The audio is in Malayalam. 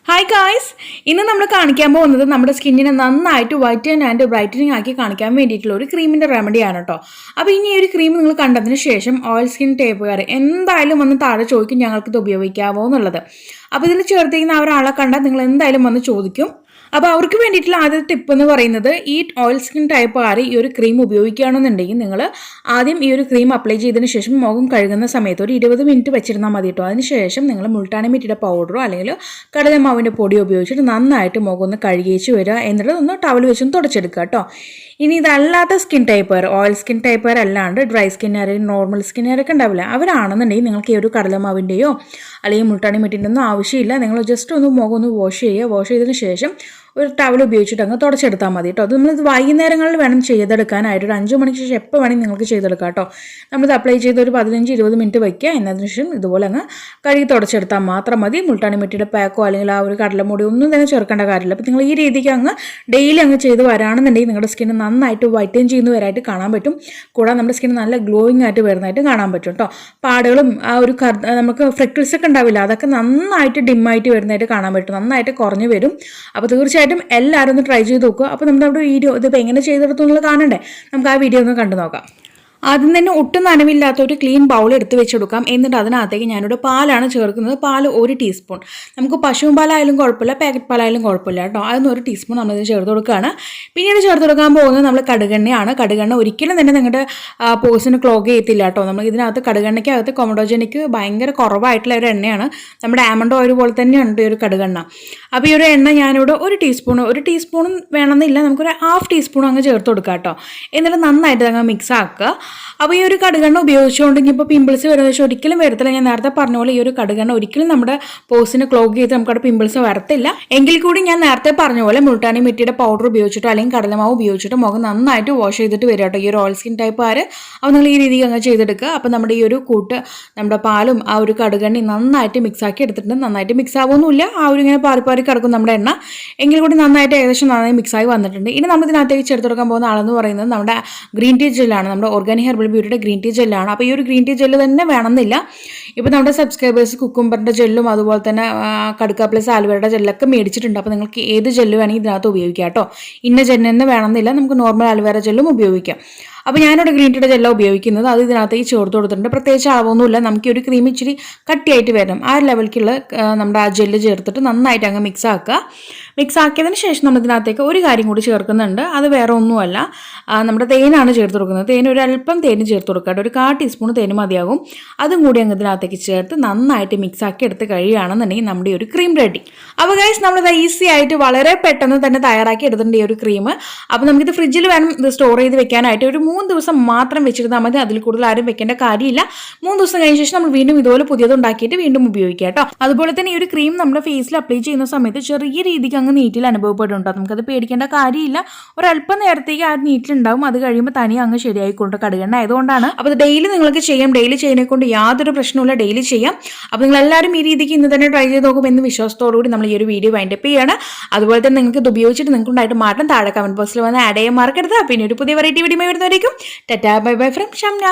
Hi guys, ഇന്ന് നമ്മൾ കാണിക്കാൻ പോകുന്നത് നമ്മുടെ സ്കിന്നിനെ നന്നായിട്ട് വൈറ്റൻ ആൻഡ് ബ്രൈറ്റനിങ് ആക്കി കാണിക്കാൻ വേണ്ടിയിട്ടുള്ള ഒരു ക്രീമിന്റെ റെമഡി ആണ് കേട്ടോ. അപ്പോൾ ഇനി ഈ ഒരു ക്രീം നിങ്ങൾ കണ്ടതിന് ശേഷം ഓയിൽ സ്കിൻ ടൈപ്പുകാർ എന്തായാലും വന്ന് താഴെ ചോദിക്കും ഞങ്ങൾക്ക് ഇത് ഉപയോഗിക്കാമോ എന്നുള്ളത്. അപ്പോൾ ഇതിൽ ചേർത്തിരിക്കുന്ന ഒരാളെ കണ്ടാൽ നിങ്ങൾ എന്തായാലും വന്ന് ചോദിക്കും. അപ്പോൾ അവർക്ക് വേണ്ടിയിട്ടുള്ള ആദ്യത്തെ ടിപ്പ് എന്ന് പറയുന്നത് ഈ ഓയിൽ സ്കിൻ ടൈപ്പുകാർ ഈ ഒരു ക്രീം ഉപയോഗിക്കുകയാണെന്നുണ്ടെങ്കിൽ നിങ്ങൾ ആദ്യം ഈ ഒരു ക്രീം അപ്ലൈ ചെയ്തതിന് ശേഷം മുഖം കഴുകുന്ന സമയത്ത് ഒരു 20 മിനിറ്റ് വെച്ചിരുന്നാൽ മതി കേട്ടോ. അതിനുശേഷം നിങ്ങൾ മുൾട്ടാണി മിറ്റിയുടെ പൗഡറോ അല്ലെങ്കിൽ കടലമാവിൻ്റെ പൊടിയോ ഉപയോഗിച്ചിട്ട് നന്നായിട്ട് മുഖം ഒന്ന് കഴുകിച്ച് വരിക, എന്നിട്ട് ഒന്ന് ടവൽ വെച്ചൊന്ന് തുടച്ചെടുക്കുക കേട്ടോ. ഇനി ഇതല്ലാത്ത സ്കിൻ ടൈപ്പുകാർ, ഓയിൽ സ്കിൻ ടൈപ്പുകാർ അല്ലാണ്ട് ഡ്രൈ സ്കിന്നുകാർ, നോർമൽ സ്കിന്നുകാരൊക്കെ ഉണ്ടാവില്ല, അവരാണെന്നുണ്ടെങ്കിൽ നിങ്ങൾക്ക് ഈ ഒരു കടലമാവിൻ്റെയോ അല്ലെങ്കിൽ മുൾട്ടാണി മിറ്റിൻ്റെ ഒന്നും ആവശ്യമില്ല. നിങ്ങൾ ജസ്റ്റ് ഒന്ന് മുഖം ഒന്ന് വാഷ് ചെയ്യുക. വാഷ് ചെയ്തതിന് ശേഷം ഒരു ടവൽ ഉപയോഗിച്ചിട്ട് അങ്ങ് തുടച്ചെടുത്താൽ മതി കേട്ടോ. അത് നമ്മളിത് വൈകുന്നേരങ്ങളിൽ വേണം ചെയ്തെടുക്കാനായിട്ട്. ഒരു 5 മണിക്ക് ശേഷം എപ്പോൾ വേണമെങ്കിൽ നിങ്ങൾക്ക് ചെയ്തെടുക്കാം കേട്ടോ. നമ്മളിത് അപ്ലൈ ചെയ്ത് ഒരു 15-20 മിനിറ്റ് വയ്ക്കുക. എന്നതിന് ശേഷം ഇതുപോലെ അങ്ങ് കഴുകി തുടച്ചെടുത്താൽ മാത്രം മതി. മുൾട്ടാണി മിറ്റിയുടെ പാക്കോ അല്ലെങ്കിൽ ആ ഒരു കടലമുടി ഒന്നും തന്നെ ചേർക്കേണ്ട കാര്യമില്ല. അപ്പോൾ നിങ്ങൾ ഈ രീതിക്ക് അങ്ങ് ഡെയിലി അങ്ങ് ചെയ്ത് വരാണെന്നുണ്ടെങ്കിൽ നിങ്ങളുടെ സ്കിന്ന് നന്നായിട്ട് വൈറ്റൻ ചെയ്യുന്ന വരായിട്ട് കാണാൻ പറ്റും. കൂടാതെ നമ്മുടെ സ്കിന്ന് നല്ല ഗ്ലോയിങ് ആയിട്ട് വരുന്നതായിട്ട് കാണാൻ പറ്റും കേട്ടോ. പാടുകളും ആ ഒരു നമുക്ക് ഫ്രെക്കിൾസ് ഒക്കെ ഉണ്ടാവില്ല, അതൊക്കെ നന്നായിട്ട് ഡിമ്മായിട്ട് വരുന്നതായിട്ട് കാണാൻ പറ്റും, നന്നായിട്ട് കുറഞ്ഞു വരും. അപ്പോൾ തീർച്ചയായിട്ടും എല്ലാവരും ഒന്ന് ട്രൈ ചെയ്ത് നോക്കുക. അപ്പോൾ നമ്മുടെ വീഡിയോ ഇതിപ്പോൾ എങ്ങനെ ചെയ്തെടുത്തു നിങ്ങൾ കാണണ്ടേ, നമുക്ക് ആ വീഡിയോ ഒന്ന് കണ്ടു നോക്കാം. ആദ്യം തന്നെ ഒട്ടും നനവില്ലാത്ത ഒരു ക്ലീൻ ബൗൾ എടുത്ത് വെച്ചെടുക്കാം. എന്നിട്ട് അതിനകത്തേക്ക് ഞാനിവിടെ പാലാണ് ചേർക്കുന്നത്. പാൽ 1 ടീസ്പൂൺ. നമുക്ക് പശുവും പാലായാലും കുഴപ്പമില്ല, പാക്കറ്റ് പാലായാലും കുഴപ്പമില്ല കേട്ടോ. അതൊന്ന് 1 ടീസ്പൂൺ നമ്മളിത് ചേർത്ത് കൊടുക്കുകയാണ്. പിന്നീട് ചേർത്ത് കൊടുക്കാൻ പോകുന്നത് നമ്മൾ കടുകെണ്ണയാണ്. കടുകെണ്ണ ഒരിക്കലും തന്നെ നിങ്ങളുടെ പോഴ്സിന് ക്ലോഗ് ചെയ്യത്തില്ല കേട്ടോ. നമ്മൾ ഇതിനകത്ത് കടുകെണ്ണയ്ക്കകത്ത് കൊമഡോജനിക്ക് ഭയങ്കര കുറവായിട്ടുള്ള ഒരു എണ്ണയാണ്. നമ്മുടെ ആമണ്ട് ഓയിൽ പോലെ തന്നെയാണ് ഈ ഒരു കടുകെണ്ണ. അപ്പോൾ ഈ ഒരു എണ്ണ ഞാനിവിടെ 1 ടീസ്പൂണും വേണമെന്നില്ല, നമുക്കൊരു 1/2 ടീസ്പൂൺ അങ്ങ് ചേർത്ത് കൊടുക്കാം കേട്ടോ. എന്നിട്ട് നന്നായിട്ട് അങ്ങ് മിക്സ് ആക്കുക. അപ്പോൾ ഈ ഒരു കടുകെണ്ണ ഉപയോഗിച്ചുകൊണ്ടെങ്കിൽ ഇപ്പോൾ പിമ്പിൾസ് വരുന്ന വെച്ചാൽ ഒരിക്കലും വരത്തില്ല. ഞാൻ നേരത്തെ പറഞ്ഞ പോലെ ഈ ഒരു കടുകെണ്ണ ഒരിക്കലും നമ്മുടെ പോഴ്സിന് ക്ലോഗ് ചെയ്ത് നമുക്കവിടെ പിമ്പിൾസ് വരത്തില്ല. എങ്കിൽ കൂടി ഞാൻ നേരത്തെ പറഞ്ഞ പോലെ മുൾട്ടാണി മിറ്റിയുടെ പൗഡർ ഉപയോഗിച്ചിട്ടോ അല്ലെങ്കിൽ കടലമാവ് ഉപയോഗിച്ചിട്ടോ മുഖം നന്നായിട്ട് വാഷ് ചെയ്തിട്ട് വരിക കേട്ടോ. ഈ ഒരു ഓയിൽ സ്കിൻ ടൈപ്പുകാർ അപ്പോൾ നിങ്ങൾ ഈ രീതിക്ക് അങ്ങ് ചെയ്തെടുക്കുക. അപ്പോൾ നമ്മുടെ ഈ ഒരു കൂട്ട് നമ്മുടെ പാലും ആ ഒരു കടുകെണ്ണയും നന്നായിട്ട് മിക്സാക്കി എടുത്തിട്ടുണ്ട്. നന്നായിട്ട് മിക്സ് ആവുമൊന്നുമില്ല, ആ ഒരു ഇങ്ങനെ പാറി കിടക്കും നമ്മുടെ എണ്ണ. എങ്കിൽ കൂടി നന്നായിട്ട് ഏകദേശം നന്നായി മിക്സായി വന്നിട്ടുണ്ട്. ഇനി നമ്മൾ ഇതിനകത്തേക്ക് ചേർത്ത് കൊടുക്കാൻ പോകുന്ന ആളെന്ന് പറയുന്നത് നമ്മുടെ ഗ്രീൻ ടീ ജെല്ലാണ്. നമ്മുടെ ഓർഗാനിക് ഹെർബൽ ബ്യൂട്ടിയുടെ ഗ്രീൻ ടീ ജെല്ലാണ്. അപ്പോൾ ഈ ഒരു ഗ്രീൻ ടീ ജെല്ല് തന്നെ വേണമെന്നില്ല. ഇപ്പോൾ നമ്മുടെ സബ്സ്ക്രൈബേഴ്സ് കുക്കുംബറിൻ്റെ ജെല്ലും അതുപോലെ തന്നെ കടുക്ക പ്ലസ് ആലുവയുടെ ജെല്ലൊക്കെ മേടിച്ചിട്ടുണ്ട്. അപ്പോൾ നിങ്ങൾക്ക് ഏത് ജെല്ല് വേണമെങ്കിൽ ഇതിനകത്ത് ഉപയോഗിക്കാം കേട്ടോ. ഇന്ന ജെല്ലെന്ന് വേണമെന്നില്ല, നമുക്ക് നോർമൽ ആലുവേര ജെല്ലും ഉപയോഗിക്കാം. അപ്പോൾ ഞാനിവിടെ ഗ്രീൻ ടീയുടെ ജെല്ലാണ് ഉപയോഗിക്കുന്നത്. അത് ഇതിനകത്തേക്ക് ചേർത്ത് കൊടുത്തിട്ടുണ്ട്. പ്രത്യേകിച്ച് അളവൊന്നുമില്ല, നമുക്ക് ഒരു ക്രീം ഇച്ചിരി കട്ടിയായിട്ട് വരണം. ആ ലെവലിക്കുള്ള നമ്മുടെ ആ ജെല്ല് ചേർത്തിട്ട് നന്നായിട്ട് അങ്ങ് മിക്സ് ആക്കുക. മിക്സ് ആക്കിയതിന് ശേഷം നമ്മൾ ഇതിനകത്തേക്ക് ഒരു കാര്യം കൂടി ചേർക്കുന്നുണ്ട്. അത് വേറെ ഒന്നുമല്ല, നമ്മുടെ തേനാണ് ചേർത്ത് കൊടുക്കുന്നത്. തേൻ ഒരു അല്പം തേന് ചേർത്ത് കൊടുക്കുക. ഒരു 1/4 ടീസ്പൂൺ തേന് മതിയാകും. അതും കൂടി അങ്ങ് ഇതിനകത്തേക്ക് ചേർത്ത് നന്നായിട്ട് മിക്സ് ആക്കി എടുത്ത് കഴിയുകയാണെന്നുണ്ടെങ്കിൽ നമ്മുടെ ഈ ഒരു ക്രീം റെഡി. അപ്പോൾ ഗൈസ് നമ്മളിത് ഈസി ആയിട്ട് വളരെ പെട്ടെന്ന് തന്നെ തയ്യാറാക്കി എടുത്തിട്ടുണ്ട് ഈ ഒരു ക്രീം. അപ്പോൾ നമുക്കിത് ഫ്രിഡ്ജിൽ വേണം ഇത് സ്റ്റോർ ചെയ്ത് വെക്കാനായിട്ട്. ഒരു 3 ദിവസം മാത്രം വെച്ചിരുന്നാൽ മതി, അതിൽ കൂടുതൽ ആരും വെക്കേണ്ട കാര്യമില്ല. 3 ദിവസം കഴിഞ്ഞ ശേഷം നമ്മൾ വീണ്ടും ഇതുപോലെ പുതിയത് ഉണ്ടാക്കിയിട്ട് വീണ്ടും ഉപയോഗിക്കാം കേട്ടോ. അതുപോലെ തന്നെ ഈ ഒരു ക്രീം നമ്മുടെ ഫേസിൽ അപ്ലൈ ചെയ്യുന്ന സമയത്ത് ചെറിയ രീതിക്ക് അങ്ങ് നീറ്റിൽ അനുഭവപ്പെടുന്നുണ്ടോ, നമുക്കത് പേടിക്കേണ്ട കാര്യമില്ല. ഒരല്പം നേരത്തേക്ക് ആ നീറ്റിലുണ്ടാവും, അത് കഴിയുമ്പോൾ തനിയെ അങ്ങ് ശരിയായിക്കൊണ്ട് കടുകെണ്ണ ആയതുകൊണ്ടാണ്. അപ്പോൾ അത് ഡെയിലി നിങ്ങൾക്ക് ചെയ്യാം. ഡെയിലി ചെയ്യുന്നതിനെ കൊണ്ട് യാതൊരു പ്രശ്നമില്ല, ഡെയിലി ചെയ്യാം. അപ്പോൾ നിങ്ങൾ എല്ലാവരും ഈ രീതിക്ക് ഇന്ന് തന്നെ ട്രൈ ചെയ്ത് നോക്കുമെന്ന് വിശ്വാസത്തോടുകൂടി നമ്മൾ ഈ ഒരു വീഡിയോ വൈൻഡപ്പ് ചെയ്യാണ്. അതുപോലെ തന്നെ നിങ്ങൾക്ക് ഇത് ഉപയോഗിച്ചിട്ട് നിങ്ങൾക്കുണ്ടായിട്ട് മാറ്റം താഴെ കമന്റ് ബോക്സിൽ വന്ന് ആഡ് ചെയ്യാൻ മറക്കരുത്. പിന്നെ ഒരു പുതിയ വെറൈറ്റി വീഡിയോ വരുന്നവരേക്കും tata bye bye from Shamna.